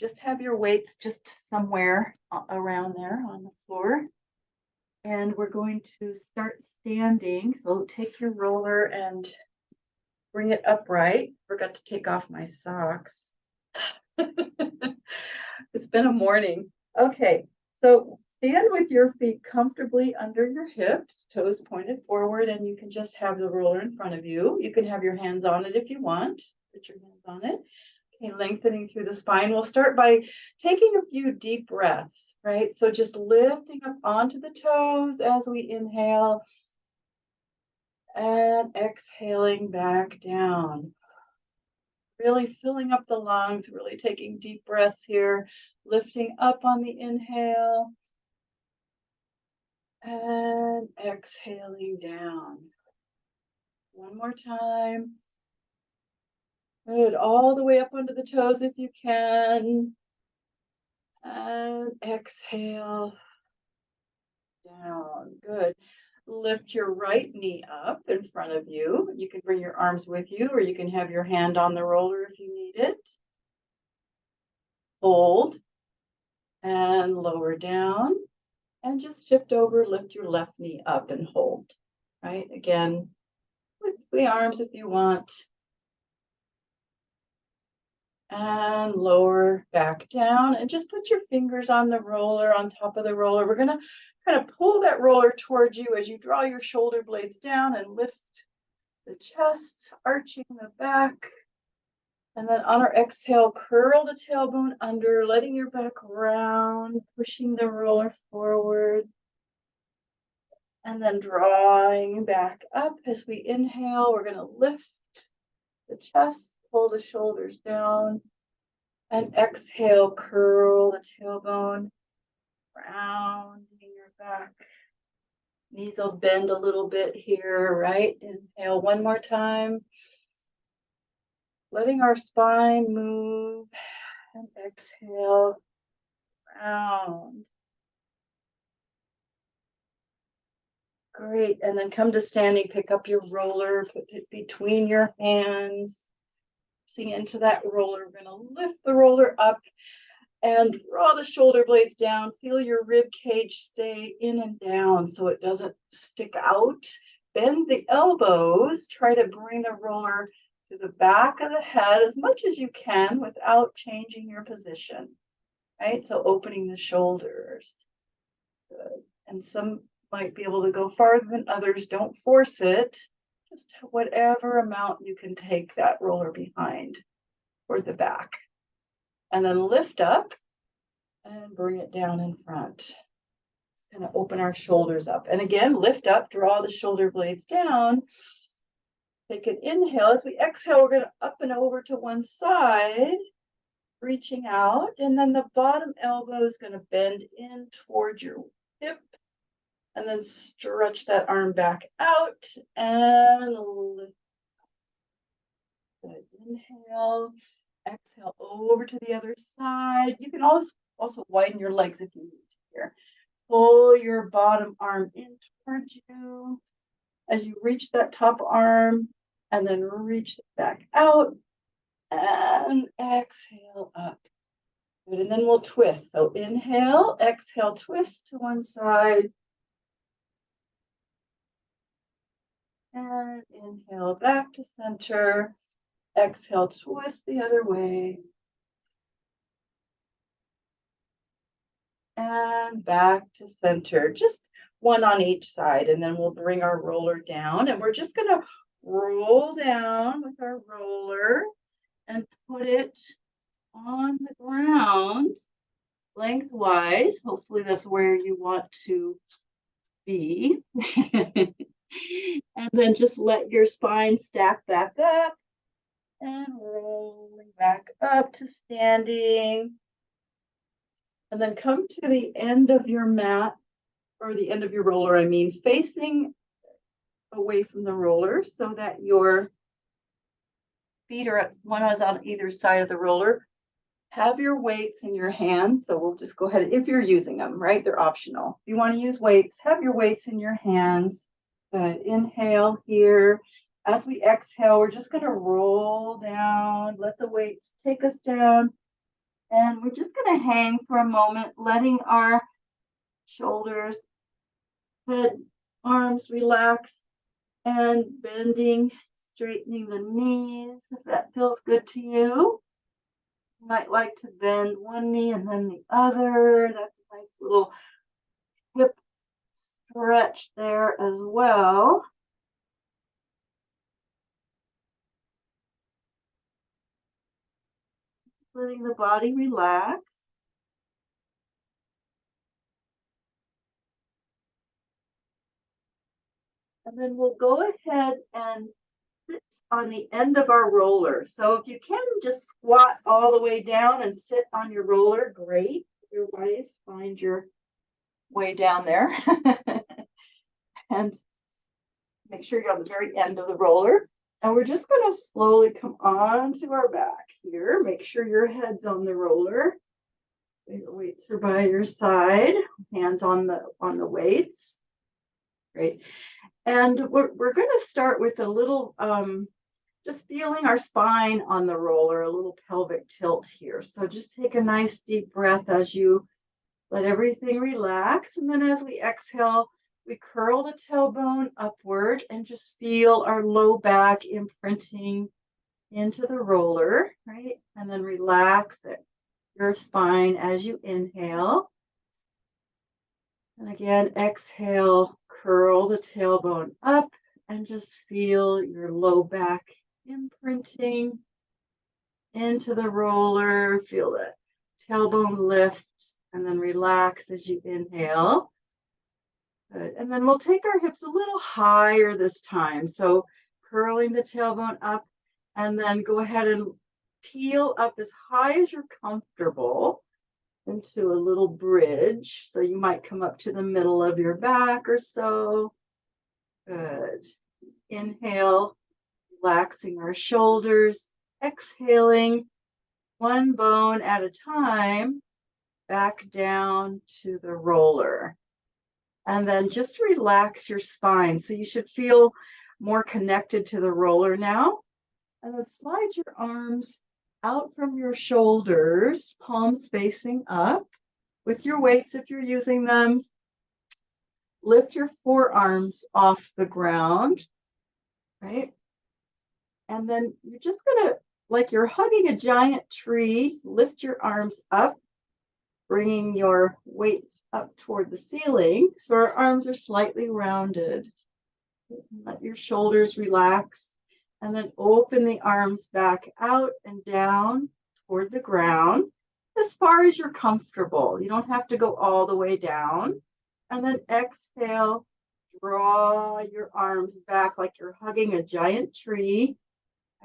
just have your weights just somewhere around there on the floor. And we're going to start standing. So take your roller and bring it upright. Forgot to take off my socks. It's been a morning. Okay, so stand with your feet comfortably under your hips, toes pointed forward, and you can just have the roller in front of you. You can have your hands on it if you want. Put your hands on it. Okay, lengthening through the spine. We'll start by taking a few deep breaths, right? So just lifting up onto the toes as we inhale and exhaling back down. Really filling up the lungs, really taking deep breaths here, lifting up on the inhale and exhaling down. One more time. Good, all the way up onto the toes if you can. And exhale down. Good. Lift your right knee up in front of you. You can bring your arms with you, or you can have your hand on the roller if you need it. Hold and lower down, and just shift over, lift your left knee up and hold, right? Again, with the arms if you want. And lower back down, and just put your fingers on the roller, on top of the roller. We're gonna kind of pull that roller towards you as you draw your shoulder blades down and lift the chest, arching the back. And then on our exhale, curl the tailbone under, letting your back round, pushing the roller forward. And then drawing back up as we inhale. We're gonna lift the chest, pull the shoulders down, and exhale, curl the tailbone, rounding your back. Knees will bend a little bit here, right? Inhale one more time. Letting our spine move, and exhale, round. Great, and then come to standing, pick up your roller, put it between your hands. Into that roller. We're going to lift the roller up and draw the shoulder blades down. Feel your rib cage stay in and down so it doesn't stick out. Bend the elbows. Try to bring the roller to the back of the head as much as you can without changing your position, right? So opening the shoulders. Good. And some might be able to go farther than others. Don't force it. Just whatever amount you can take that roller behind or the back. And then lift up and bring it down in front. Kind of open our shoulders up. And again, lift up, draw the shoulder blades down. Take an inhale. As we exhale, we're going to up and over to one side, reaching out. And then the bottom elbow is going to bend in towards your hip. And then stretch that arm back out and lift. Good. Inhale, exhale over to the other side. You can also widen your legs if you need to here. Pull your bottom arm in towards you as you reach that top arm, and then reach it back out and exhale up. Good. And then we'll twist. So inhale, exhale, twist to one side. And inhale back to center. Exhale, twist the other way. And back to center. Just one on each side. And then we'll bring our roller down. And we're just going to roll down with our roller and put it on the ground lengthwise. Hopefully that's where you want to be. And then just let your spine stack back up and rolling back up to standing. And then come to the end of your mat, or the end of your roller, I mean, facing away from the roller so that your feet are one is on either side of the roller. Have your weights in your hands. So we'll just go ahead, if you're using them, right? They're optional. If you want to use weights, have your weights in your hands. Good. Inhale here. As we exhale, we're just going to roll down, let the weights take us down, And we're just going to hang for a moment, letting our shoulders, head, arms relax, and bending, straightening the knees if that feels good to you. You might like to bend one knee and then the other. That's a nice little hip stretch there as well. Letting the body relax. And then we'll go ahead and sit on the end of our roller. So if you can just squat all the way down and sit on your roller, great. Otherwise, find your way down there. And make sure you're on the very end of the roller. And we're just going to slowly come onto our back here. Make sure your head's on the roller. Your weights are by your side. Hands on the weights. Great. And we're going to start with a little, just feeling our spine on the roller, a little pelvic tilt here. So just take a nice deep breath as you let everything relax. And then as we exhale, we curl the tailbone upward and just feel our low back imprinting into the roller, right? And then relax your spine as you inhale. And again, exhale, curl the tailbone up and just feel your low back imprinting into the roller. Feel that tailbone lift and then relax as you inhale. Good. And then we'll take our hips a little higher this time. So curling the tailbone up and then go ahead and peel up as high as you're comfortable into a little bridge. So you might come up to the middle of your back or so. Good. Inhale, relaxing our shoulders. Exhaling, one bone at a time, back down to the roller. And then just relax your spine. So you should feel more connected to the roller now. And then slide your arms out from your shoulders, palms facing up. With your weights, if you're using them, lift your forearms off the ground, right? And then you're just gonna, like you're hugging a giant tree, lift your arms up, bringing your weights up toward the ceiling. So our arms are slightly rounded. Let your shoulders relax. And then open the arms back out and down toward the ground as far as you're comfortable. You don't have to go all the way down. And then exhale, draw your arms back like you're hugging a giant tree,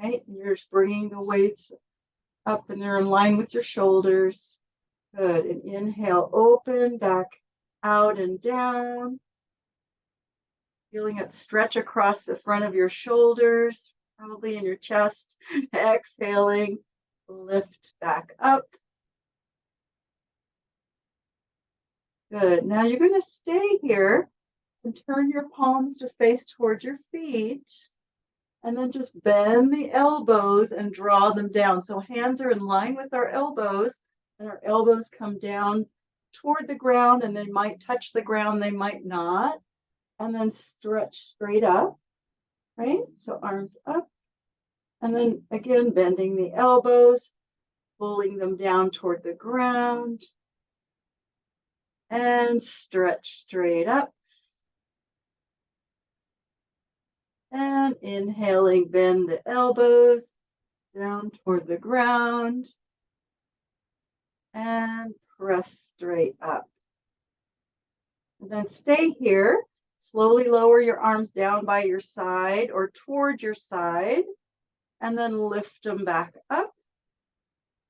right? And you're just bringing the weights up and they're in line with your shoulders. Good. And inhale, open, back out and down. Feeling it stretch across the front of your shoulders, probably in your chest. Exhaling, lift back up. Good. Now you're going to stay here and turn your palms to face towards your feet. And then just bend the elbows and draw them down. So hands are in line with our elbows, and our elbows come down toward the ground, and they might touch the ground, they might not. And then stretch straight up, right? So arms up. And then again, bending the elbows, pulling them down toward the ground. And stretch straight up. And inhaling, bend the elbows down toward the ground. And press straight up. And then stay here. Slowly lower your arms down by your side or toward your side. And then lift them back up.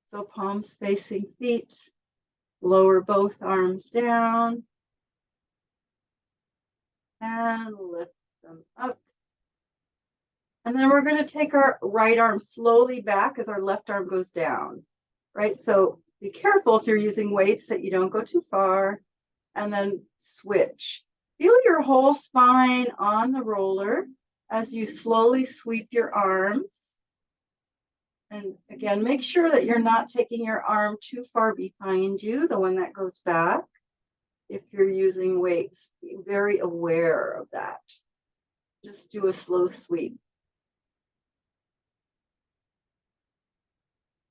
So palms facing feet. Lower both arms down. And lift them up. And then we're going to take our right arm slowly back as our left arm goes down, right? So be careful if you're using weights that you don't go too far. And then switch. Feel your whole spine on the roller as you slowly sweep your arms. And again, make sure that you're not taking your arm too far behind you, the one that goes back. If you're using weights, be very aware of that. Just do a slow sweep.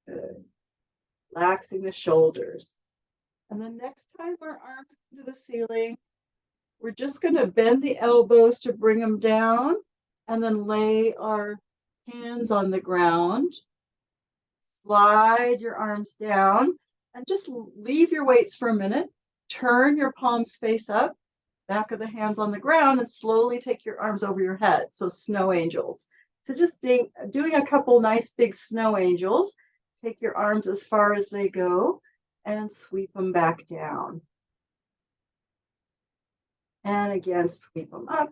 Good. Relaxing the shoulders. And then next time our arms come to the ceiling, we're just going to bend the elbows to bring them down and then lay our hands on the ground. Slide your arms down and just leave your weights for a minute. Turn your palms face up, back of the hands on the ground, and slowly take your arms over your head. So snow angels. So just doing a couple nice big snow angels. Take your arms as far as they go and sweep them back down. And again, sweep them up.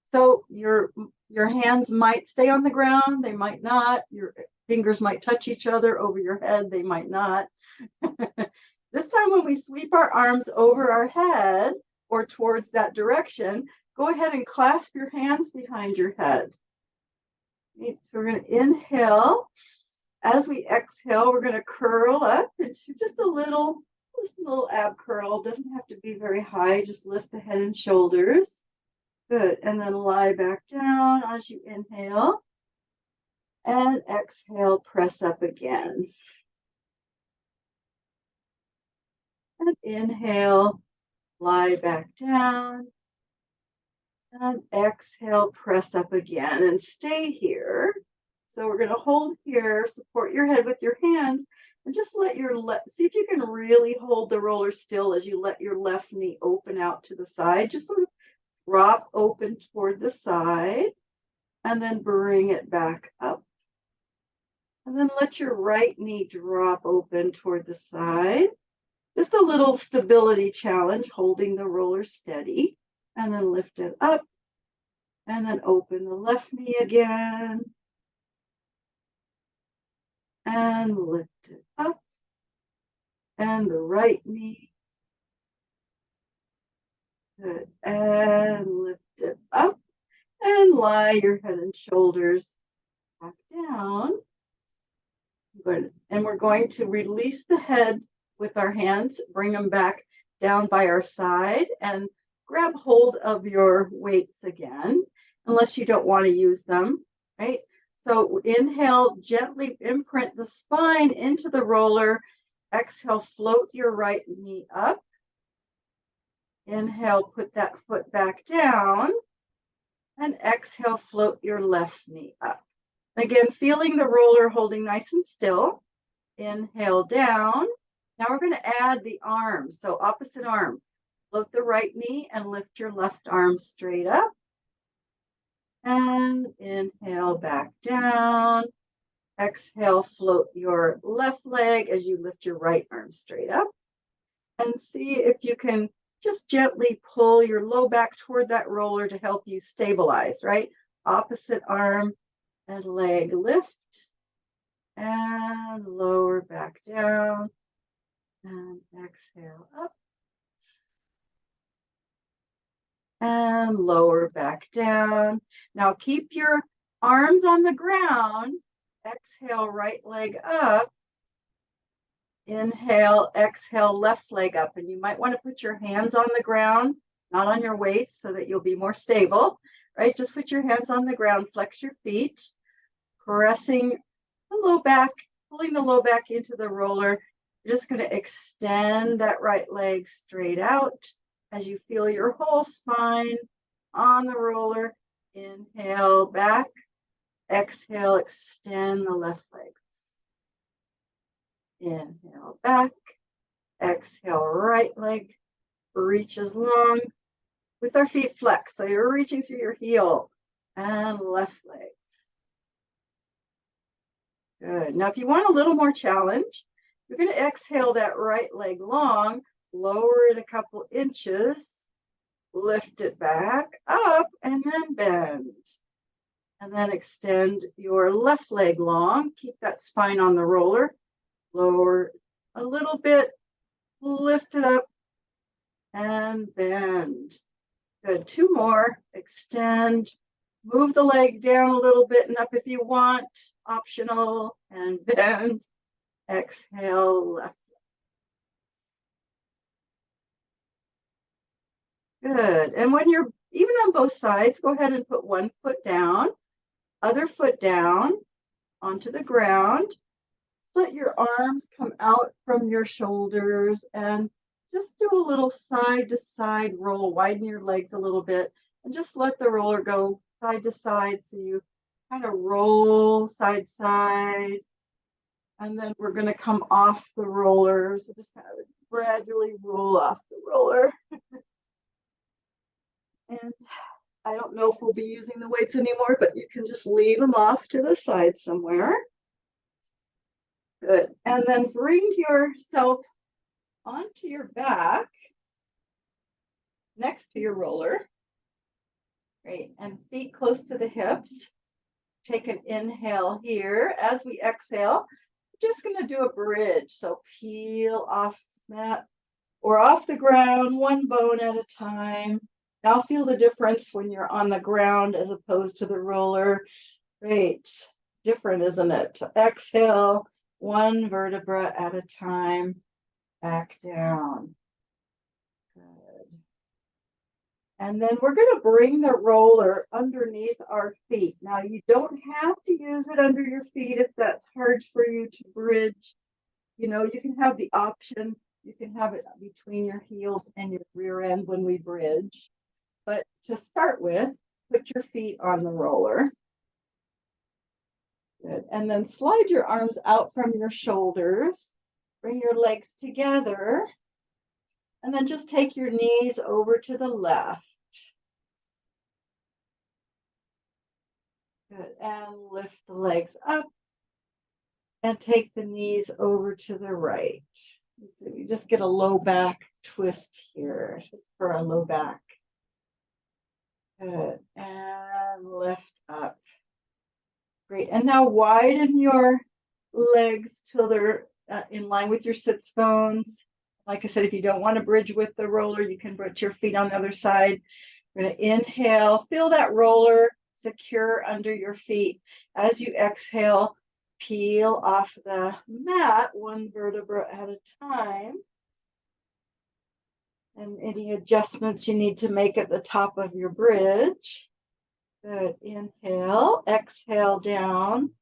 So your hands might stay on the ground, they might not. Your fingers might touch each other over your head, they might not. This time when we sweep our arms over our head or towards that direction, go ahead and clasp your hands behind your head. So we're going to inhale. As we exhale, we're going to curl up into just a little ab curl. Doesn't have to be very high, just lift the head and shoulders. Good. And then lie back down as you inhale. And exhale, press up again. And inhale, lie back down. And exhale, press up again. And stay here. So we're going to hold here, support your head with your hands, and just let your see if you can really hold the roller still as you let your left knee open out to the side. Just sort of drop open toward the side and then bring it back up. And then let your right knee drop open toward the side. Just a little stability challenge, holding the roller steady. And then lift it up. And then open the left knee again. And lift it up. And the right knee. Good. And lift it up. And lie your head and shoulders back down. Good. And we're going to release the head with our hands, bring them back down by our side, and grab hold of your weights again, unless you don't want to use them, right? So inhale, gently imprint the spine into the roller. Exhale, float your right knee up. Inhale, put that foot back down. And exhale, float your left knee up. Again, feeling the roller holding nice and still. Inhale down. Now we're going to add the arms. So opposite arm. Float the right knee and lift your left arm straight up. And inhale back down. Exhale, float your left leg as you lift your right arm straight up. And see if you can just gently pull your low back toward that roller to help you stabilize, right? Opposite arm and leg lift. And lower back down. And exhale up. And lower back down. Now keep your arms on the ground. Exhale, right leg up. Inhale, exhale, left leg up. And you might want to put your hands on the ground, not on your weights, so that you'll be more stable, right? Just put your hands on the ground, flex your feet, pressing the low back, pulling the low back into the roller. You're just going to extend that right leg straight out as you feel your whole spine on the roller. Inhale back, exhale, extend the left leg. Inhale back, exhale, right leg reaches long with our feet flexed. So you're reaching through your heel and left leg. Good. Now, if you want a little more challenge, you're going to exhale that right leg long, lower it a couple inches, lift it back up, and then bend. And then extend your left leg long. Keep that spine on the roller. Lower a little bit, lift it up, and bend. Good. Two more. Extend, Move the leg down a little bit and up if you want, optional, and bend. Exhale, left. Good. And when you're even on both sides, go ahead and put one foot down, other foot down onto the ground. Let your arms come out from your shoulders and just do a little side to side roll. Widen your legs a little bit and just let the roller go side to side. So you kind of roll side to side. And then we're going to come off the roller. So just kind of gradually roll off the roller. And I don't know if we'll be using the weights anymore, but you can just leave them off to the side somewhere. Good. And then bring yourself onto your back next to your roller. Great. And feet close to the hips. Take an inhale here. As we exhale, we're just going to do a bridge. So peel off the mat or off the ground, one bone at a time. Now feel the difference when you're on the ground as opposed to the roller. Great. Different, isn't it? Exhale, one vertebra at a time, back down. Good. And then we're going to bring the roller underneath our feet. Now, you don't have to use it under your feet if that's hard for you to bridge. You know, you can have the option. You can have it between your heels and your rear end when we bridge. But to start with, put your feet on the roller. Good. And then slide your arms out from your shoulders. Bring your legs together. And then just take your knees over to the left. Good. And lift the legs up. And take the knees over to the right. So you just get a low back twist here, just for a low back. Good. And lift up. Great. And now widen your legs till they're in line with your sits bones. Like I said, if you don't want to bridge with the roller, you can put your feet on the other side. We're going to inhale, feel that roller secure under your feet. As you exhale, peel off the mat one vertebra at a time. And any adjustments you need to make at the top of your bridge. Good. Inhale, exhale down.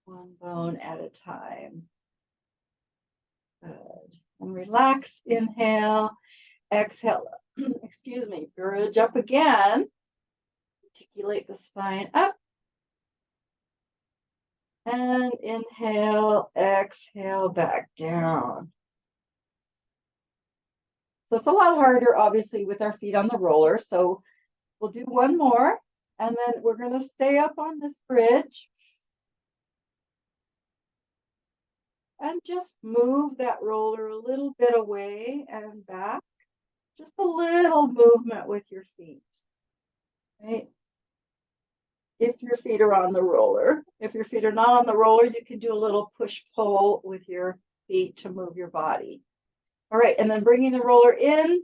One bone at a time. Good. And relax. Inhale, exhale. Excuse me. Bridge up again. Articulate the spine up. And inhale, exhale, back down. So it's a lot harder, obviously, with our feet on the roller. So we'll do one more, and then we're going to stay up on this bridge. And just move that roller a little bit away and back. Just a little movement with your feet. Right? If your feet are on the roller. If your feet are not on the roller, you can do a little push-pull with your feet to move your body. All right, and then bringing the roller in,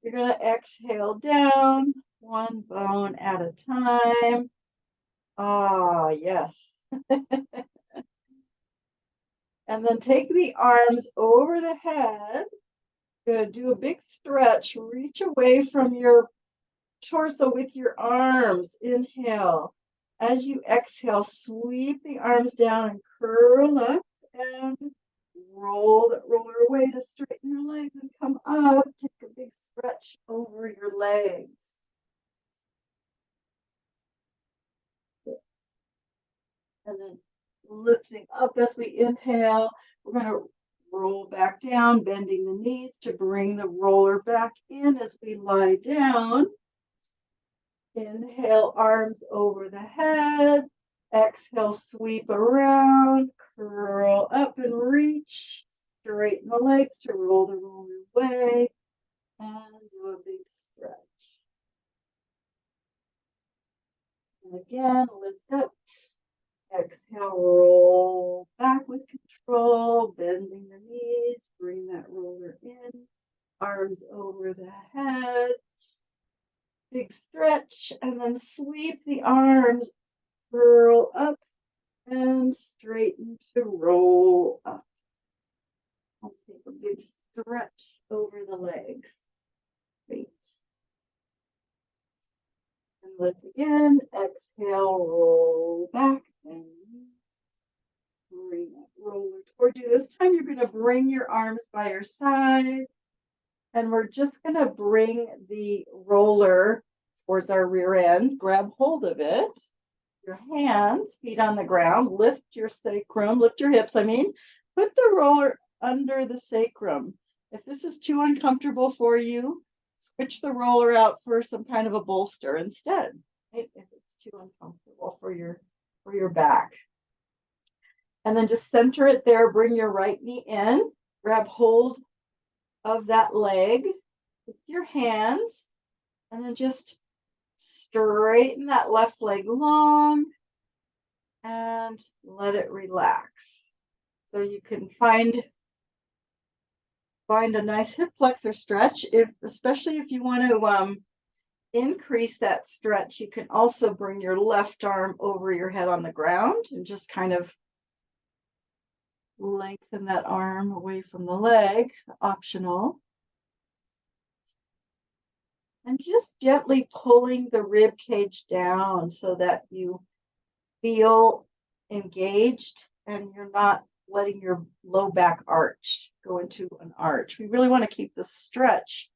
you're going to exhale down, one bone at a time. Ah, yes. And then take the arms over the head. You're going to do a big stretch. Reach away from your torso with your arms. Inhale. As you exhale, sweep the arms down and curl up and roll that roller away to straighten your legs and come up. Take a big stretch over your legs. And then lifting up as we inhale, we're going to roll back down, bending the knees to bring the roller back in as we lie down. Inhale, arms over the head. Exhale, sweep around, curl up and reach. Straighten the legs to roll the roller away. And do a big stretch. And again, lift up. Exhale, roll back with control, bending the knees, bring that roller in, arms over the head. Big stretch, and then sweep the arms, curl up and straighten to roll up. I'll take a big stretch over the legs. Great. And lift again. Exhale, roll back and bring that roller toward you. This time you're going to bring your arms by your side. And we're just going to bring the roller towards our rear end. Grab hold of it. Your hands, feet on the ground. Lift your sacrum, lift your hips, I mean. Put the roller under the sacrum. If this is too uncomfortable for you, switch the roller out for some kind of a bolster instead, right? If it's too uncomfortable for your back. And then just center it there. Bring your right knee in. Grab hold of that leg with your hands. And then just straighten that left leg long and let it relax. So you can find a nice hip flexor stretch, especially if you want to increase that stretch. You can also bring your left arm over your head on the ground and just kind of lengthen that arm away from the leg, optional. And just gently pulling the rib cage down so that you feel engaged and you're not letting your low back arch go into an arch. We really want to keep the stretch.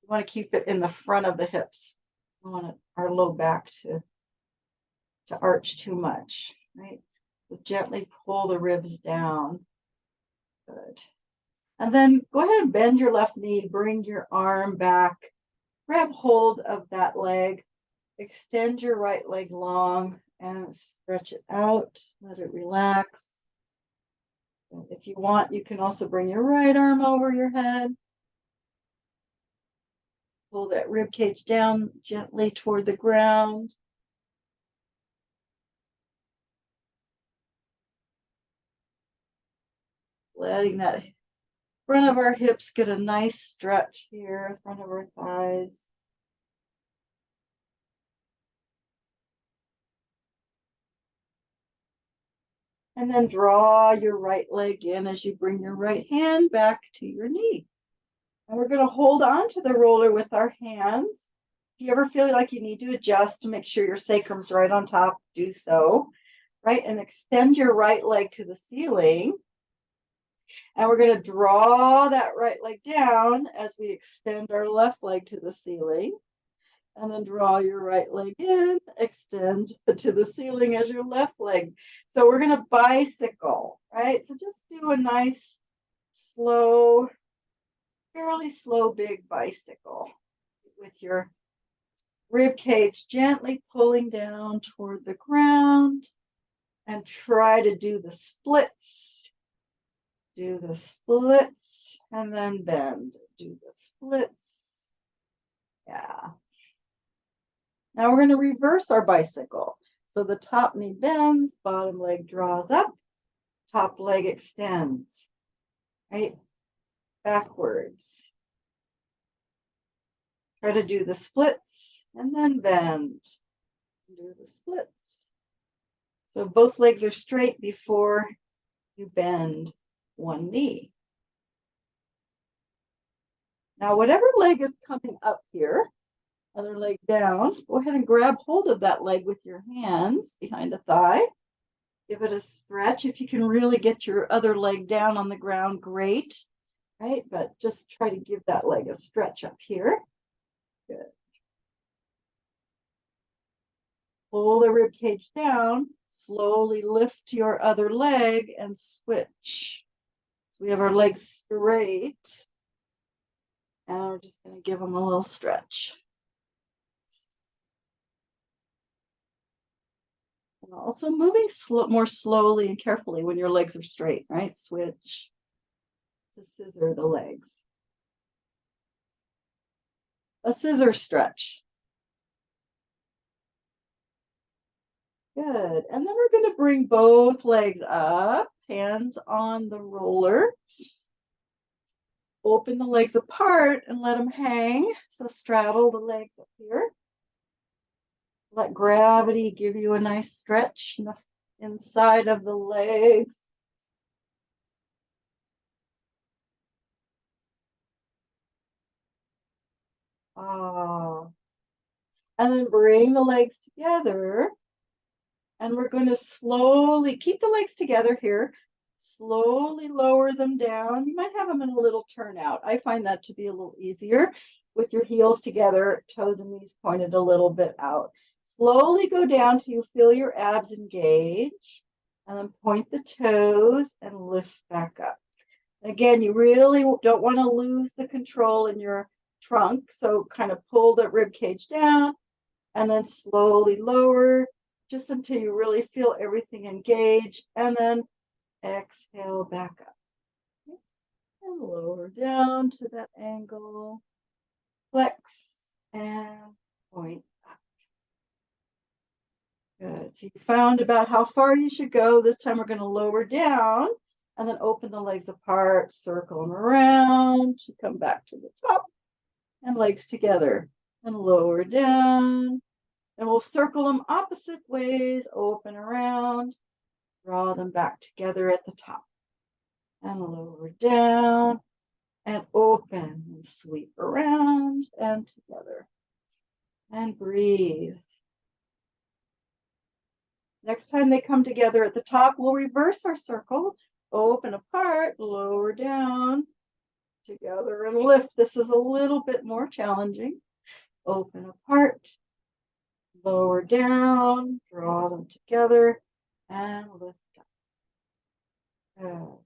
We want to keep it in the front of the hips. We want our low back to arch too much, right? So gently pull the ribs down. Good. And then go ahead and bend your left knee, bring your arm back, grab hold of that leg, extend your right leg long and stretch it out, let it relax. And if you want, you can also bring your right arm over your head. Pull that rib cage down gently toward the ground. Letting that front of our hips get a nice stretch here, front of our thighs. And then draw your right leg in as you bring your right hand back to your knee. And we're going to hold on to the roller with our hands. If you ever feel like you need to adjust to make sure your sacrum's right on top, do so. Right? And extend your right leg to the ceiling. And we're going to draw that right leg down as we extend our left leg to the ceiling. And then draw your right leg in, extend to the ceiling as your left leg. So we're going to bicycle, right? So just do a nice, slow, fairly slow, big bicycle with your rib cage gently pulling down toward the ground. And try to do the splits. Do the splits and then bend. Do the splits. Yeah. Now we're going to reverse our bicycle. So the top knee bends, bottom leg draws up, top leg extends, right? Backwards. Try to do the splits and then bend. Do the splits. So both legs are straight before you bend one knee. Now, whatever leg is coming up here, other leg down, go ahead and grab hold of that leg with your hands behind the thigh. Give it a stretch. If you can really get your other leg down on the ground, great, right? But just try to give that leg a stretch up here. Good. Pull the rib cage down. Slowly lift your other leg and switch. So we have our legs straight. And we're just going to give them a little stretch. And also moving more slowly and carefully when your legs are straight, right? Switch to scissor the legs. A scissor stretch. Good. And then we're going to bring both legs up, hands on the roller. Open the legs apart and let them hang. So straddle the legs up here. Let gravity give you a nice stretch in the inside of the legs. And then bring the legs together. And we're going to slowly keep the legs together here. Slowly lower them down. You might have them in a little turnout. I find that to be a little easier with your heels together, toes and knees pointed a little bit out. Slowly go down till you feel your abs engage. And then point the toes and lift back up. Again, you really don't want to lose the control in your trunk. So kind of pull the rib cage down and then slowly lower just until you really feel everything engage. And then exhale back up. And lower down to that angle. Flex and point up. Good. So you found about how far you should go. This time we're going to lower down and then open the legs apart, circle them around to come back to the top and legs together and lower down. And we'll circle them opposite ways, open around, draw them back together at the top and lower down and open and sweep around and together and breathe. Next time they come together at the top, we'll reverse our circle, open apart, lower down, together and lift. This is a little bit more challenging. Open apart, lower down, draw them together and lift up. Good.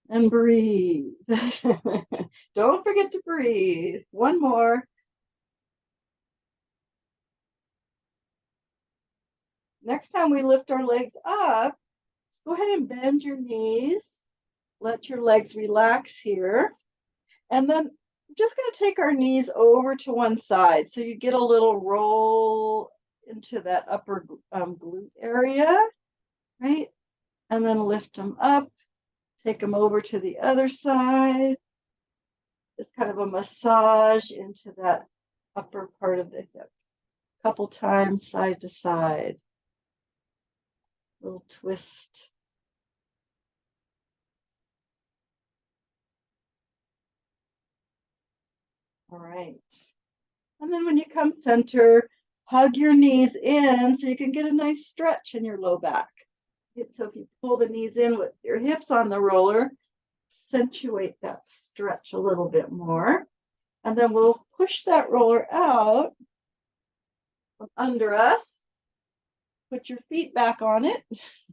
And breathe. Don't forget to breathe. One more. Next time we lift our legs up, go ahead and bend your knees. Let your legs relax here. And then I'm just going to take our knees over to one side. So you get a little roll into that upper glute area, right? And then lift them up. Take them over to the other side. Just kind of a massage into that upper part of the hip. A couple times side to side. Little twist. All right. And then when you come center, hug your knees in so you can get a nice stretch in your low back. So if you pull the knees in with your hips on the roller, accentuate that stretch a little bit more. And then we'll push that roller out from under us. Put your feet back on it.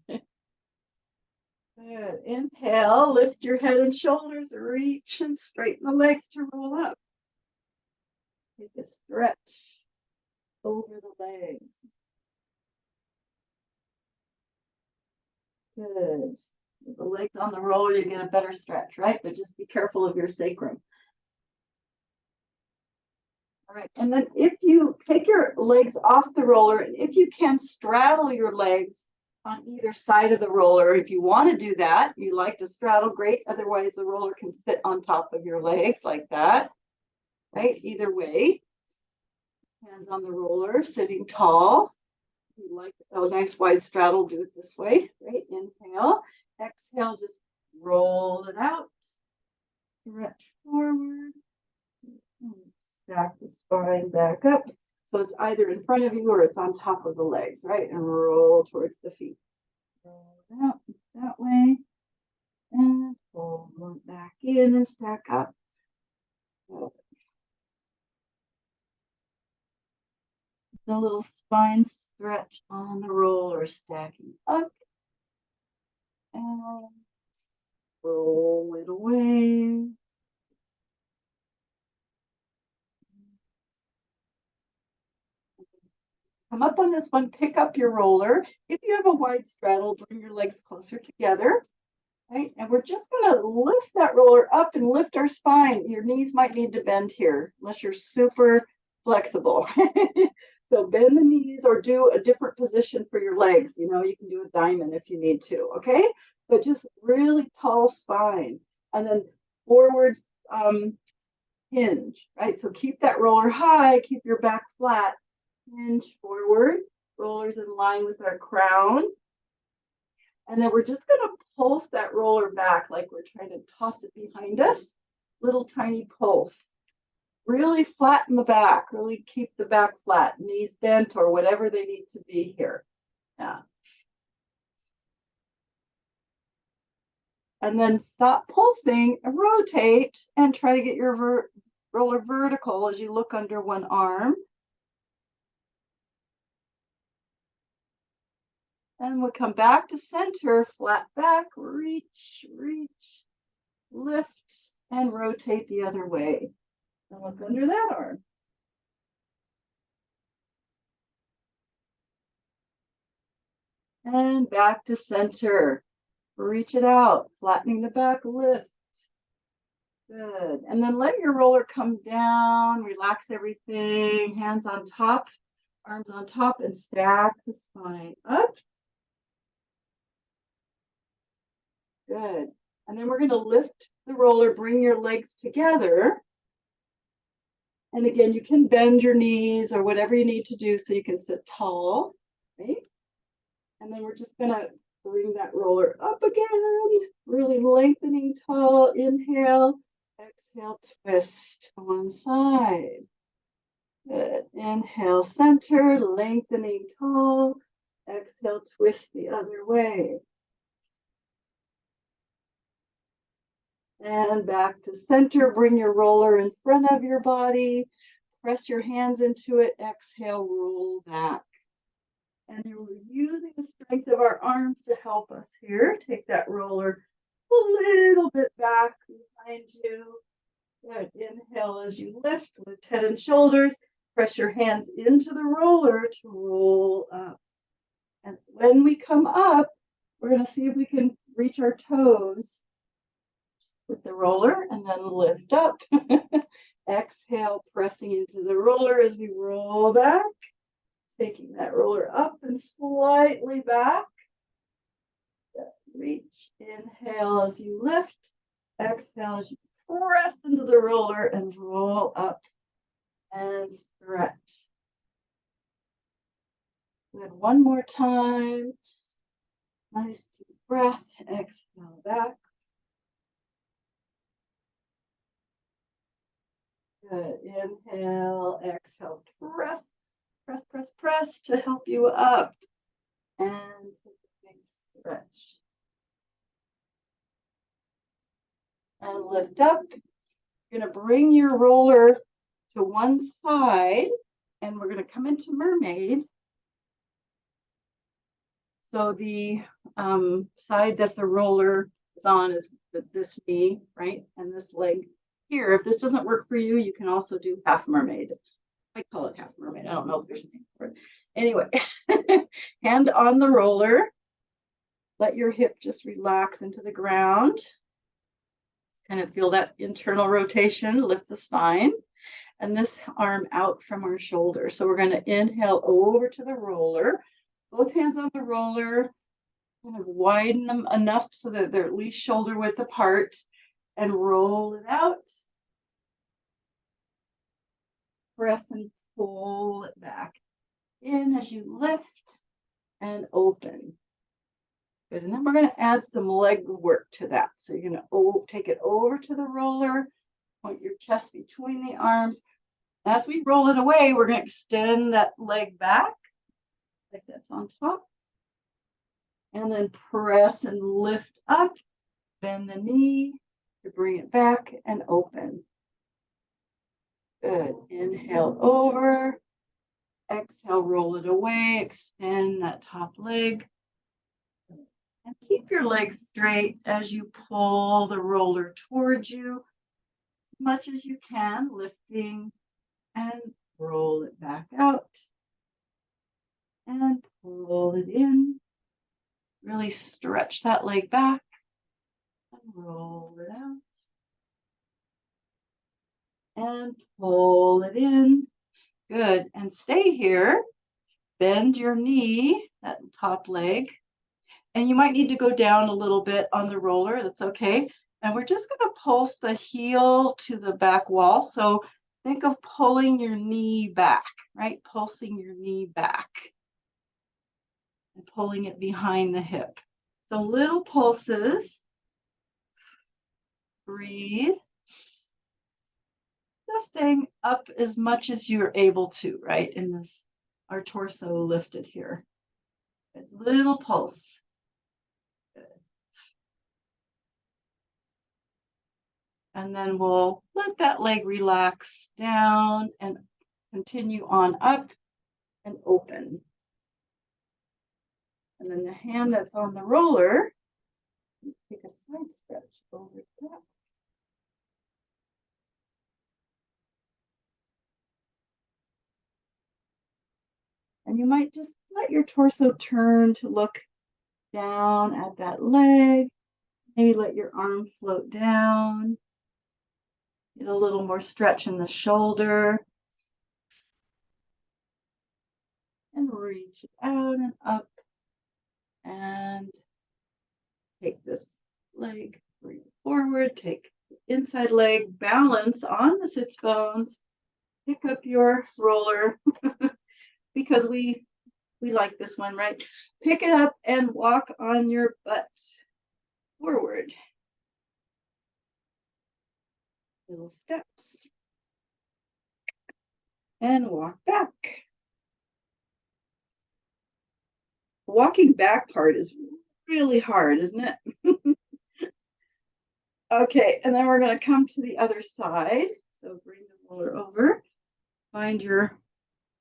Good. Inhale, lift your head and shoulders, reach and straighten the legs to roll up. Take a stretch over the legs. Good. With the legs on the roller, you get a better stretch, right? But just be careful of your sacrum. All right. And then if you take your legs off the roller, if you can straddle your legs on either side of the roller, if you want to do that, you like to straddle, great. Otherwise, the roller can sit on top of your legs like that, right? Either way. Hands on the roller, sitting tall. You like a nice wide straddle, do it this way, right? Inhale, exhale, just roll it out, stretch forward, stack the spine back up. So it's either in front of you or it's on top of the legs, right? And roll towards the feet. Roll it out that way, and pull them back in and stack up. The little spine stretch on the roller, stacking up and roll it away. Come up on this one, pick up your roller. If you have a wide straddle, bring your legs closer together, right? And we're just gonna lift that roller up and lift our spine. Your knees might need to bend here, unless you're super flexible. So bend the knees or do a different position for your legs. You know, you can do a diamond if you need to, okay? But just really tall spine. And then forward hinge, right? So keep that roller high, keep your back flat, Hinge forward, rollers in line with our crown. And then we're just going to pulse that roller back like we're trying to toss it behind us. Little tiny pulse. Really flatten the back, really keep the back flat, knees bent or whatever they need to be here. Yeah. And then stop pulsing, rotate, and try to get your roller vertical as you look under one arm. And we'll come back to center, flat back, reach, reach, lift, and rotate the other way. And look under that arm. And back to center. Reach it out, flattening the back, lift. Good. And then let your roller come down, relax everything, hands on top, arms on top, and stack the spine up. Good. And then we're going to lift the roller, bring your legs together. And again, you can bend your knees or whatever you need to do so you can sit tall, right? And then we're just going to bring that roller up again, really lengthening tall. Inhale, exhale, twist to one side. Good. Inhale, center, lengthening tall. Exhale, twist the other way. And back to center. Bring your roller in front of your body. Press your hands into it. Exhale, roll back. And we're using the strength of our arms to help us here. Take that roller a little bit back behind you. Good. Inhale as you lift with head and shoulders. Press your hands into the roller to roll up. And when we come up, we're going to see if we can reach our toes with the roller and then lift up. Exhale, pressing into the roller as we roll back. Taking that roller up and slightly back. Reach, inhale as you lift. Exhale as you press into the roller and roll up and stretch. Good. One more time. Nice deep breath. Exhale back. Good. Inhale, exhale, press, press, press, press to help you up. And take a big stretch. And lift up. You're going to bring your roller to one side, and we're going to come into mermaid. So the side that the roller is on is this knee, right? And this leg here. If this doesn't work for you, you can also do half mermaid. I call it half mermaid. I don't know if there's a name for it. Anyway, hand on the roller. Let your hip just relax into the ground. Kind of feel that internal rotation, lift the spine. And this arm out from our shoulder. So we're going to inhale over to the roller. Both hands on the roller. Kind of widen them enough so that they're at least shoulder width apart. And roll it out. Press and pull it back in as you lift and open. Good. And then we're going to add some leg work to that. So you're going to take it over to the roller, point your chest between the arms. As we roll it away, we're going to extend that leg back, like that's on top. And then press and lift up, bend the knee to bring it back and open. Good. Inhale over. Exhale, roll it away. Extend that top leg. And keep your legs straight as you pull the roller towards you as much as you can, lifting and roll it back out. And pull it in. Really stretch that leg back and roll it out. And pull it in. Good. And stay here. Bend your knee, that top leg. And you might need to go down a little bit on the roller. That's okay. And we're just going to pulse the heel to the back wall. So think of pulling your knee back, right? Pulsing your knee back and pulling it behind the hip. So little pulses. Breathe. Just staying up as much as you're able to, right? In this, our torso lifted here. A little pulse. Good. And then we'll let that leg relax down and continue on up and open. And then the hand that's on the roller, take a side stretch over that. And you might just let your torso turn to look down at that leg. Maybe let your arm float down. Get a little more stretch in the shoulder. And reach it out and up. And take this leg, bring it forward. Take the inside leg, balance on the sits bones. Pick up your roller because we like this one, right? Pick it up and walk on your butt forward. Little steps. And walk back. The walking back part is really hard, isn't it? Okay, and then we're going to come to the other side. So bring the roller over. Find your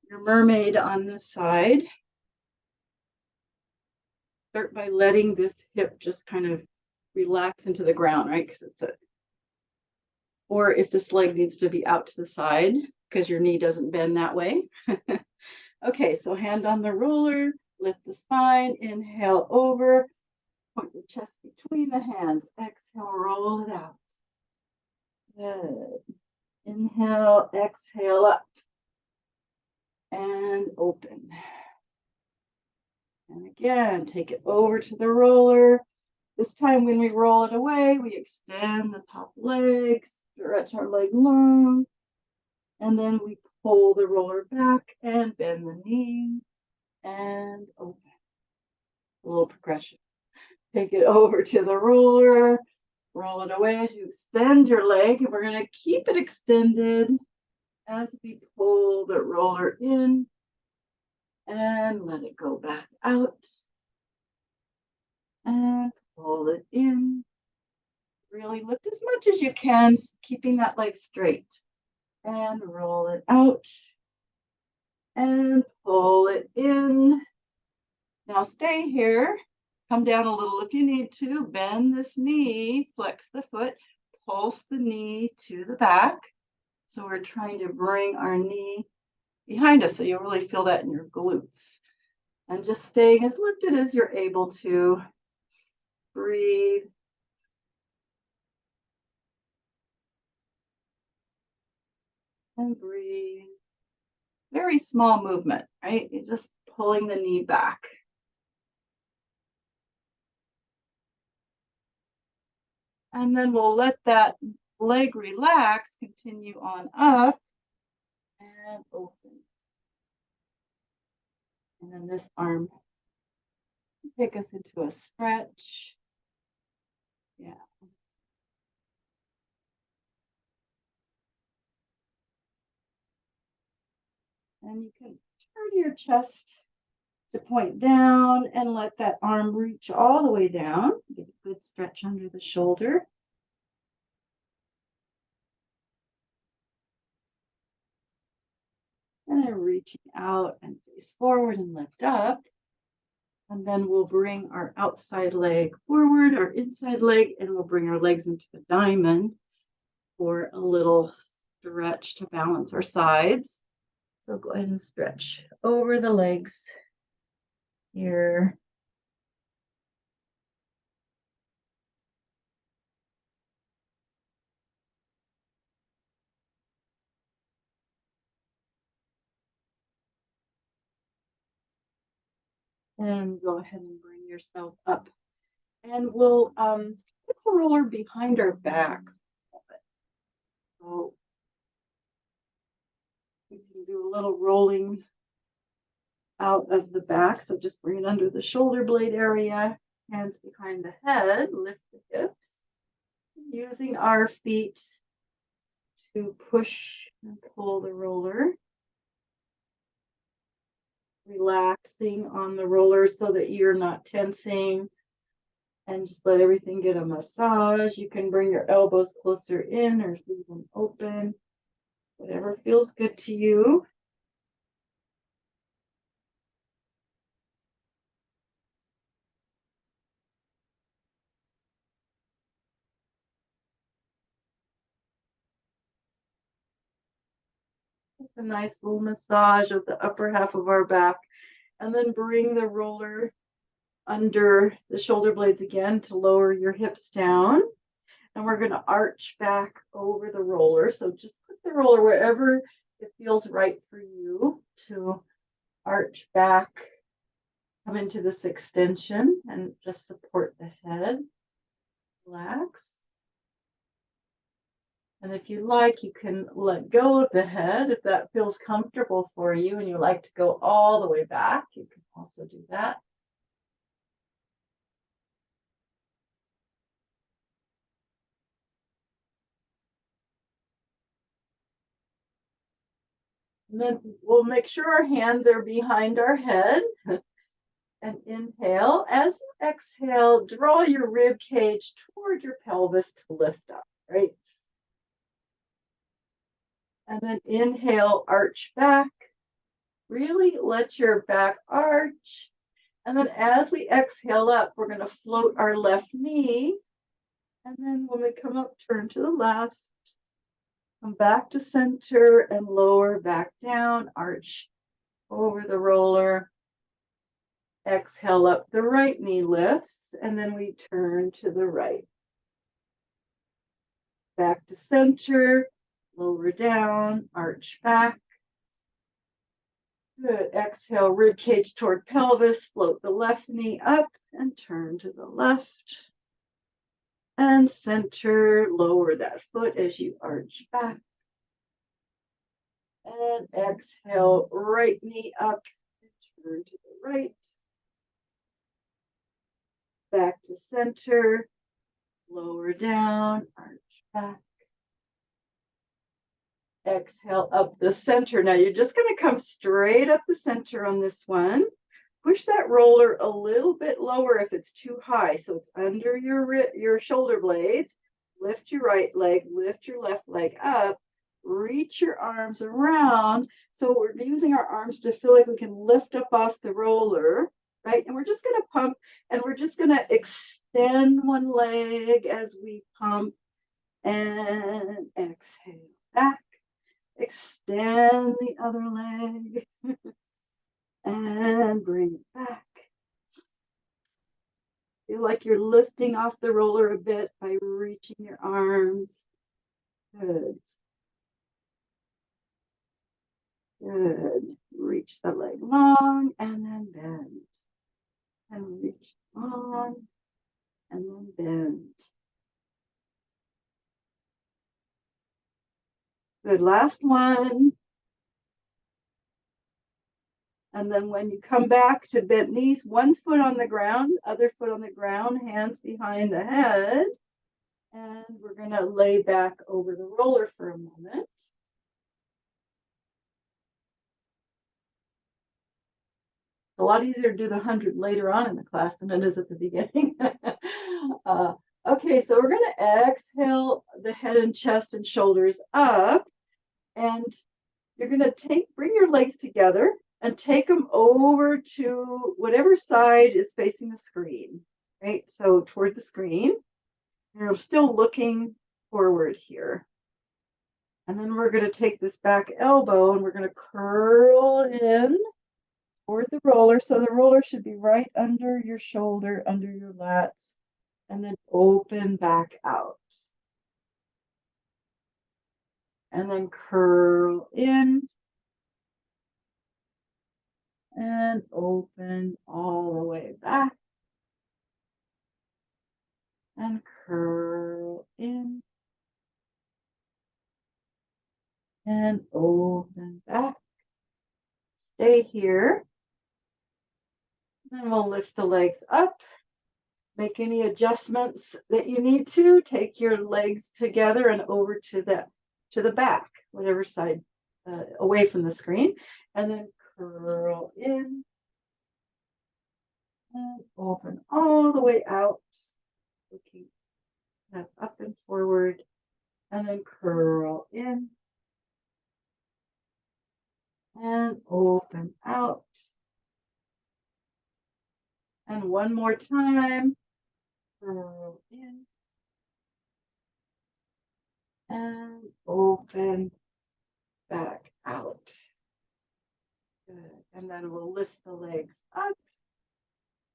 mermaid on this side. Start by letting this hip just kind of relax into the ground, right? Because it's or if this leg needs to be out to the side because your knee doesn't bend that way. Okay, so hand on the roller, lift the spine, inhale over, point the chest between the hands, exhale, roll it out. Good. Inhale, exhale up and open. And again, take it over to the roller. This time when we roll it away, we extend the top leg, stretch our leg long, and then we pull the roller back and bend the knee and open. A little progression. Take it over to the roller, roll it away as you extend your leg, and we're going to keep it extended as we pull the roller in and let it go back out and pull it in. Really lift as much as you can, keeping that leg straight, and roll it out and pull it in. Now stay here. Come down a little if you need to. Bend this knee, flex the foot, pulse the knee to the back. So we're trying to bring our knee behind us so you'll really feel that in your glutes. And just staying as lifted as you're able to. Breathe. And breathe. Very small movement, right? You're just pulling the knee back. And then we'll let that leg relax, continue on up and open. And then this arm take us into a stretch. Yeah. And you can turn your chest to point down and let that arm reach all the way down. Get a good stretch under the shoulder. And then reaching out and face forward and lift up. And then we'll bring our outside leg forward, our inside leg, and we'll bring our legs into the diamond for a little stretch to balance our sides. So go ahead and stretch over the legs here. And go ahead and bring yourself up. And we'll put the roller behind our back. So We can do a little rolling out of the back. So just bring it under the shoulder blade area, hands behind the head, lift the hips, using our feet to push and pull the roller. Relaxing on the roller so that you're not tensing, and just let everything get a massage. You can bring your elbows closer in or leave them open, whatever feels good to you. A nice little massage of the upper half of our back, and then bring the roller under the shoulder blades again to lower your hips down. And we're going to arch back over the roller. So just put the roller wherever it feels right for you to arch back, come into this extension and just support the head. Relax. And if you like, you can let go of the head if that feels comfortable for you and you like to go all the way back. You can also do that. And then we'll make sure our hands are behind our head. And inhale. As you exhale, draw your rib cage toward your pelvis to lift up, right? And then inhale, arch back. Really let your back arch. And then as we exhale up, we're going to float our left knee. And then when we come up, turn to the left. Come back to center and lower back down, arch over the roller. Exhale up, the right knee lifts, and then we turn to the right. Back to center, lower down, arch back. Good. Exhale, rib cage toward pelvis, float the left knee up and turn to the left. And center, lower that foot as you arch back. And exhale, right knee up and turn to the right. Back to center, lower down, arch back. Exhale up the center. Now you're just going to come straight up the center on this one. Push that roller a little bit lower if it's too high. So it's under your shoulder blades. Lift your right leg, lift your left leg up, reach your arms around. So we're using our arms to feel like we can lift up off the roller, right? And we're just going to pump, and we're just going to extend one leg as we pump and exhale back. Extend the other leg and bring it back. Feel like you're lifting off the roller a bit by reaching your arms. Good. Good. Reach the leg long and then bend. And reach long and then bend. Good. Last one. And then when you come back to bent knees, one foot on the ground, other foot on the ground, hands behind the head. And we're going to lay back over the roller for a moment. It's a lot easier to do the 100 later on in the class than it is at the beginning. Okay, so we're going to exhale the head and chest and shoulders up. And you're going to bring your legs together and take them over to whatever side is facing the screen, right? So toward the screen. You're still looking forward here. And then we're going to take this back elbow and we're going to curl in toward the roller. So the roller should be right under your shoulder, under your lats, and then open back out. And then curl in and open all the way back. And curl in and open back. Stay here. Then we'll lift the legs up. Make any adjustments that you need to. Take your legs together and over to the back, whatever side, away from the screen, and then curl in and open all the way out, looking up and forward, and then curl in and open out. And one more time, curl in and open back out. Good. And then we'll lift the legs up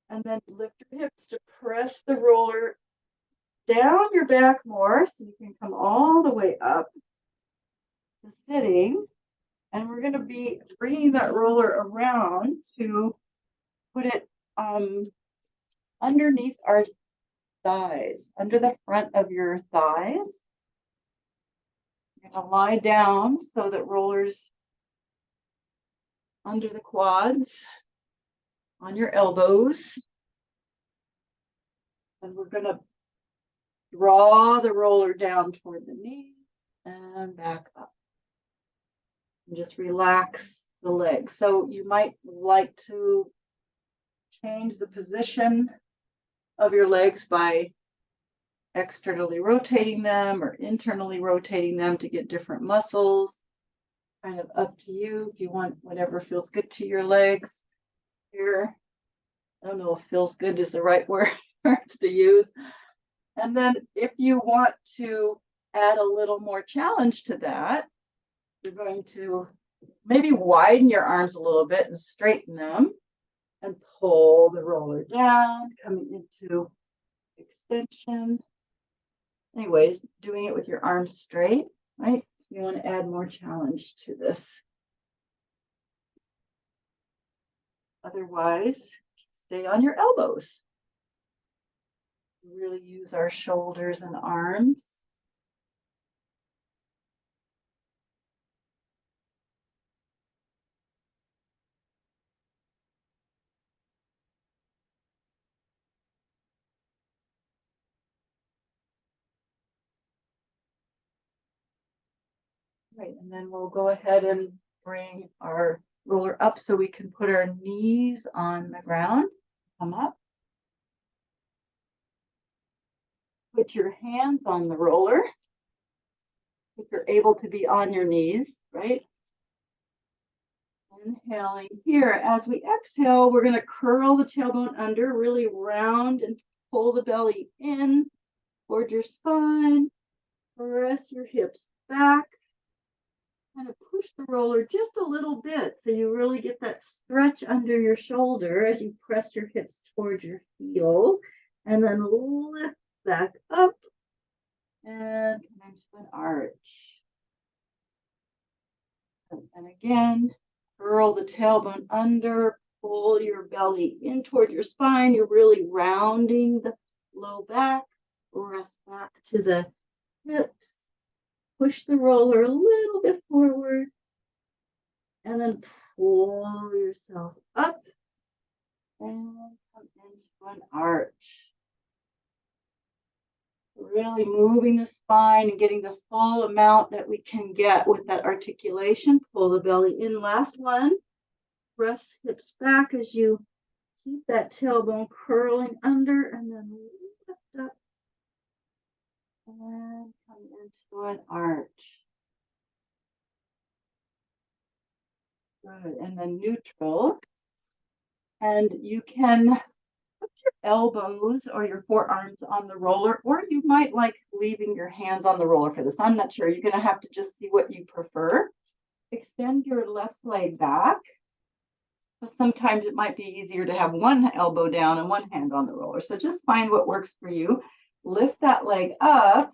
and then lift your hips to press the roller down your back more so you can come all the way up to sitting. And we're going to be bringing that roller around to put it underneath our thighs, under the front of your thighs. You're going to lie down so that roller's under the quads, on your elbows. And we're going to draw the roller down toward the knee and back up. And just relax the legs. So you might like to change the position of your legs by externally rotating them or internally rotating them to get different muscles. Kind of up to you if you want whatever feels good to your legs here. I don't know if feels good is the right words to use. And then if you want to add a little more challenge to that, you're going to maybe widen your arms a little bit and straighten them and pull the roller down, coming into extension. Anyways, doing it with your arms straight, right? So you want to add more challenge to this. Otherwise, stay on your elbows. Really use our shoulders and arms. Right, and then we'll go ahead and bring our roller up so we can put our knees on the ground. Come up. Put your hands on the roller. If you're able to be on your knees, right? Inhaling here. As we exhale, we're going to curl the tailbone under, really round and pull the belly in toward your spine. Press your hips back. Kind of push the roller just a little bit so you really get that stretch under your shoulder as you press your hips towards your heels, and then lift back up and come into an arch. And again, curl the tailbone under, pull your belly in toward your spine. You're really rounding the low back. Rest back to the hips. Push the roller a little bit forward and then pull yourself up and come into an arch. Really moving the spine and getting the full amount that we can get with that articulation. Pull the belly in. Last one. Press hips back as you keep that tailbone curling under and then lift up and come into an arch. Good. And then neutral. And you can put your elbows or your forearms on the roller, or you might like leaving your hands on the roller for this. I'm not sure. You're going to have to just see what you prefer. Extend your left leg back. But sometimes it might be easier to have one elbow down and one hand on the roller. So just find what works for you. Lift that leg up,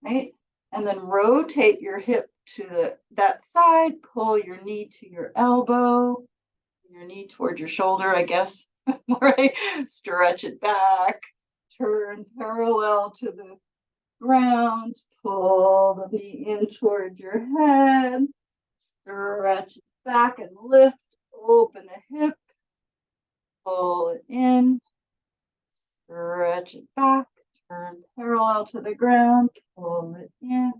right? And then rotate your hip to that side. Pull your knee to your elbow, your knee towards your shoulder, I guess. Right? Stretch it back. Turn parallel to the ground. Pull the knee in toward your head. Stretch it back and lift. Open the hip. Pull it in. Stretch it back. Turn parallel to the ground. Pull it in.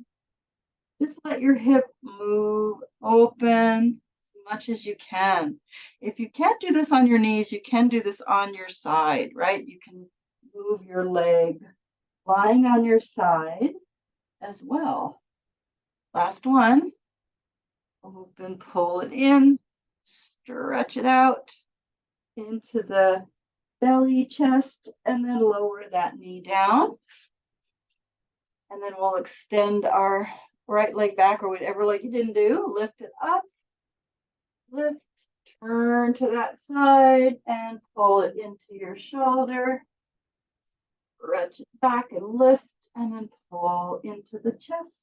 Just let your hip move open as much as you can. If you can't do this on your knees, you can do this on your side, right? You can move your leg lying on your side as well. Last one. Open, pull it in, stretch it out into the belly, chest, and then lower that knee down. And then we'll extend our right leg back, or whatever leg you didn't do. Lift it up, lift, turn to that side, and pull it into your shoulder. Stretch it back and lift, and then pull into the chest.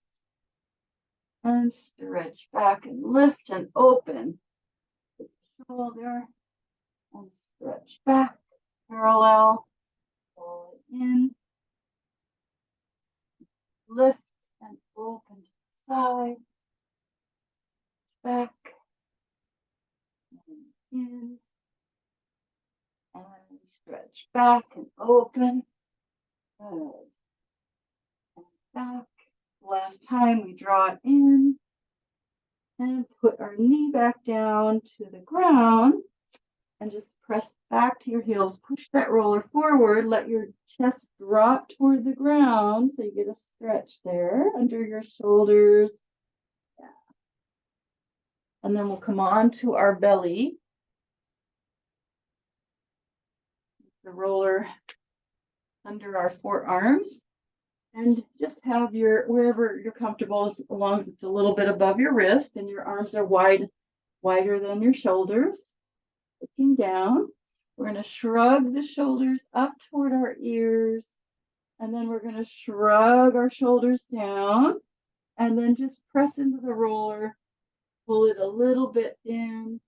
And stretch back and lift and open the shoulder. And stretch back, parallel, pull it in, lift and open to the side, back, and in, and stretch back and open, good, and back. Last time we draw it in and put our knee back down to the ground and just press back to your heels. Push that roller forward, let your chest drop toward the ground so you get a stretch there under your shoulders. Yeah. And then we'll come on to our belly. The roller under our forearms, and just have your, wherever you're comfortable, as long as it's a little bit above your wrist and your arms are wider than your shoulders. Looking down, we're going to shrug the shoulders up toward our ears, and then we're going to shrug our shoulders down, and then just press into the roller, pull it a little bit in,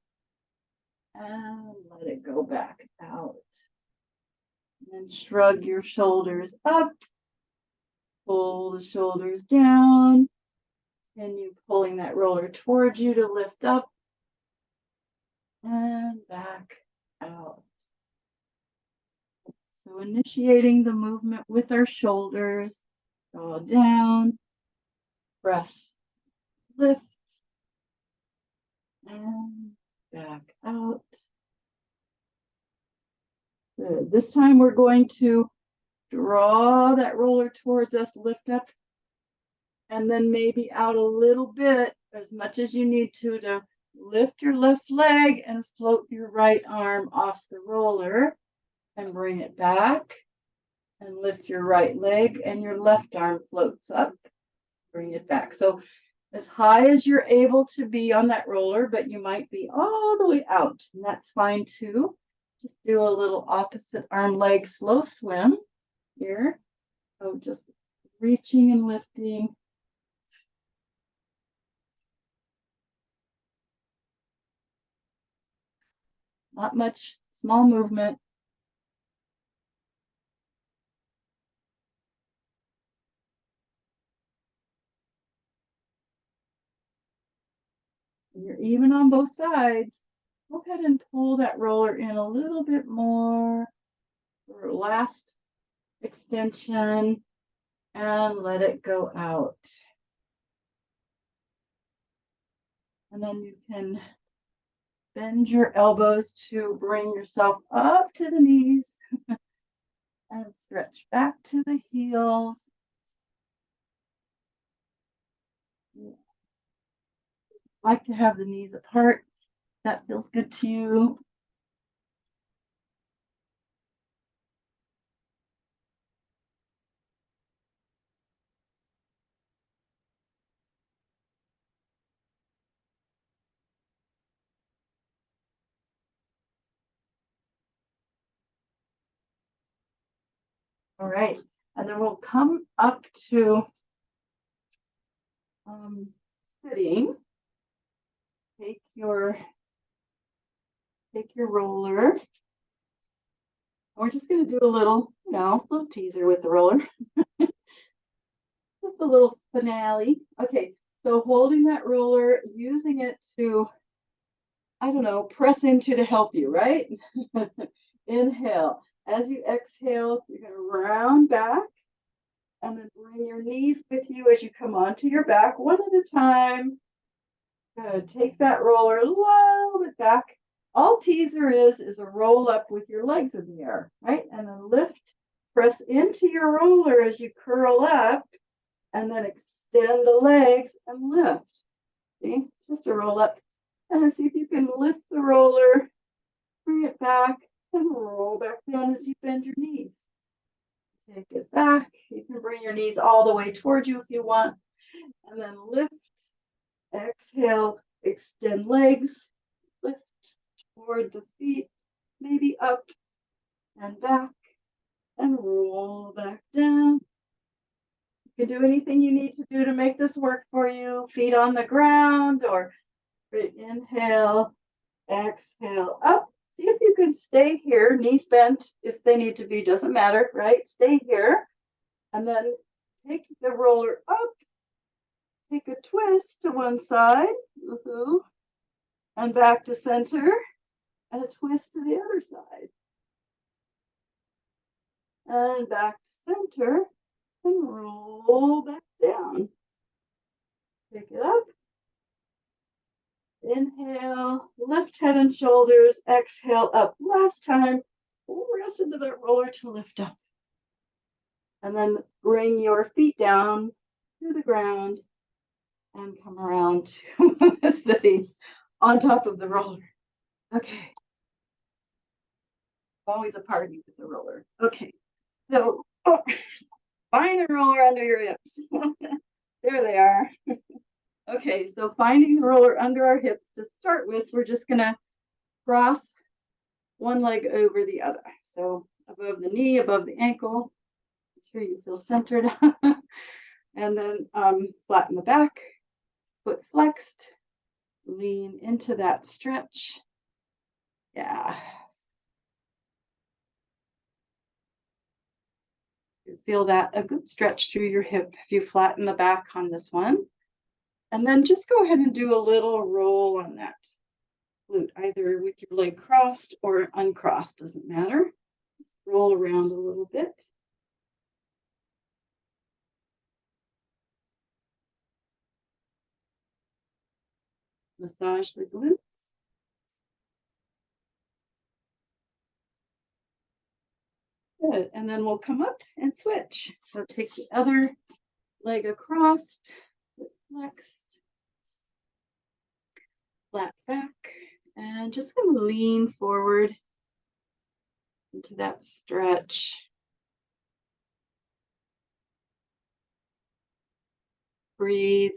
and let it go back out. And then shrug your shoulders up, pull the shoulders down, and you pulling that roller towards you to lift up and back out. So initiating the movement with our shoulders, draw down, press, lift, and back out. Good. This time we're going to draw that roller towards us, lift up, and then maybe out a little bit, as much as you need to lift your left leg and float your right arm off the roller and bring it back, and lift your right leg and your left arm floats up, bring it back. So as high as you're able to be on that roller, but you might be all the way out, and that's fine too. Just do a little opposite arm leg slow swim here. So just reaching and lifting. Not much, small movement. You're even on both sides. Go ahead and pull that roller in a little bit more for last extension and let it go out. And then you can bend your elbows to bring yourself up to the knees and stretch back to the heels. Like to have the knees apart. That feels good to you. All right, and then we'll come up to sitting. Take your roller. We're just going to do a little teaser with the roller. just a little finale. Okay, so holding that roller, using it to, I don't know, press into to help you, right? Inhale. As you exhale, you're going to round back and then bring your knees with you as you come onto your back one at a time. Good. Take that roller a little bit back. All teaser is a roll up with your legs in the air, right? And then lift, press into your roller as you curl up, and then extend the legs and lift. See, it's just a roll up. And then see if you can lift the roller, bring it back, and roll back down as you bend your knees. Take it back. You can bring your knees all the way towards you if you want. And then lift, exhale, extend legs, lift toward the feet, maybe up and back, and roll back down. You can do anything you need to do to make this work for you. Feet on the ground, or inhale, exhale, up. See if you can stay here, knees bent if they need to be, doesn't matter, right? Stay here. And then take the roller up, take a twist to one side, and back to center, and a twist to the other side. And back to center, and roll back down. Pick it up. Inhale, lift head and shoulders, exhale up. Last time, press into that roller to lift up. And then bring your feet down to the ground and come around to sitting on top of the roller. Okay. Always a party with the roller. Okay. So find the roller under your hips. There they are. Okay, so finding the roller under our hips to start with, we're just going to cross one leg over the other. So above the knee, above the ankle. Make sure you feel centered. And then flatten the back, foot flexed, lean into that stretch. Yeah. You feel that a good stretch through your hip if you flatten the back on this one. And then just go ahead and do a little roll on that glute, either with your leg crossed or uncrossed, doesn't matter. Just roll around a little bit. Massage the glutes. Good. And then we'll come up and switch. So take the other leg across, flexed, flat back, and just going to lean forward into that stretch. Breathe.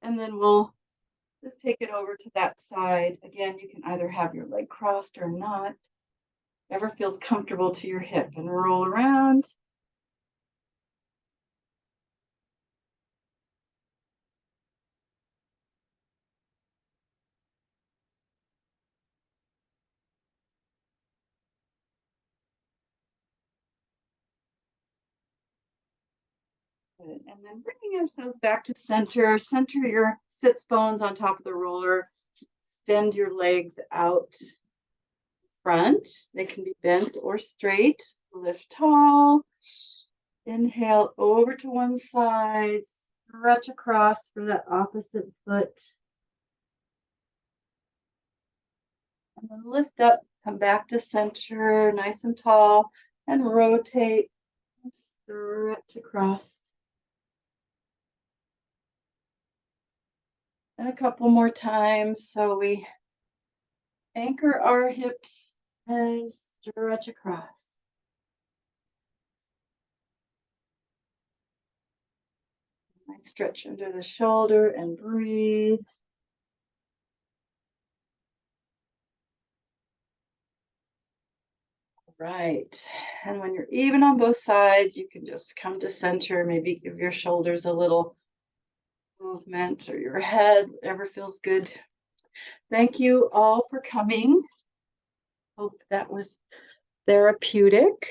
And then we'll just take it over to that side. Again, you can either have your leg crossed or not. Whatever feels comfortable to your hip, and roll around. Good. And then bringing ourselves back to center. Center your sits bones on top of the roller. Extend your legs out front. They can be bent or straight. Lift tall. Inhale over to one side. Stretch across for that opposite foot. And then lift up, come back to center, nice and tall, and rotate. And stretch across. And a couple more times. So we anchor our hips and stretch across. Nice stretch under the shoulder and breathe. Right. And when you're even on both sides, you can just come to center, maybe give your shoulders a little movement, or your head, whatever feels good. Thank you all for coming. Hope that was therapeutic.